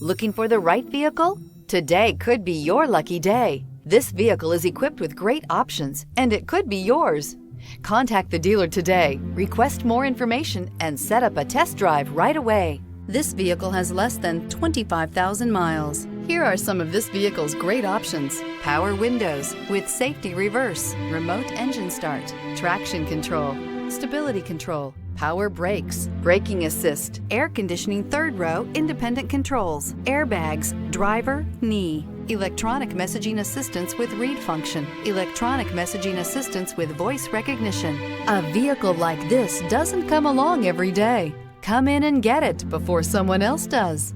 Looking for the right vehicle? Today could be your lucky day. This vehicle is equipped with great options, and it could be yours. Contact the dealer today, request more information, and set up a test drive right away. This vehicle has less than 25,000 miles. Here are some of this vehicle's great options: power windows with safety reverse, remote engine start, traction control, stability control, power brakes, braking assist, air conditioning third row independent controls, airbags, driver, knee, electronic messaging assistance with read function, electronic messaging assistance with voice recognition. A vehicle like this doesn't come along every day. Come in and get it before someone else does.